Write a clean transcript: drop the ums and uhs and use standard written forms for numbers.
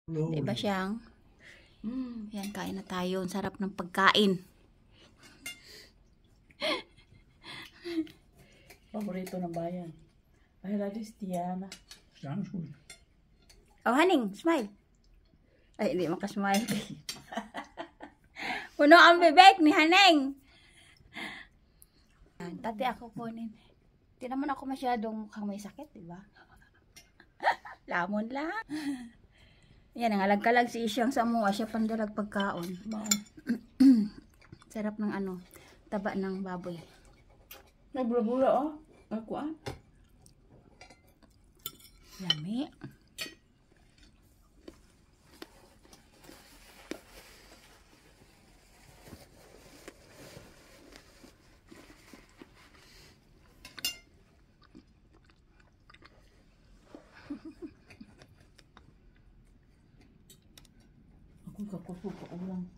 Diba siyang? Yan, kain na tayo. Ang sarap ng pagkain. Paborito ng bayan. Ay, Radis, Tiana. Tiana is goed. Oh, Haning, smile. Ay, hindi makasmile. Puno ang bibig ni Haning. Tati ako kunin. Hindi naman ako masyadong mukhang may sakit, diba? Lamon lang. Yan, nangalagkalag si Isyang sa mua. Siya pandalag pagkaon. Sarap ng ano, taba ng baboy. May bula-bula, oh. Akuan. Yummy. Ako kakusuko ko lang.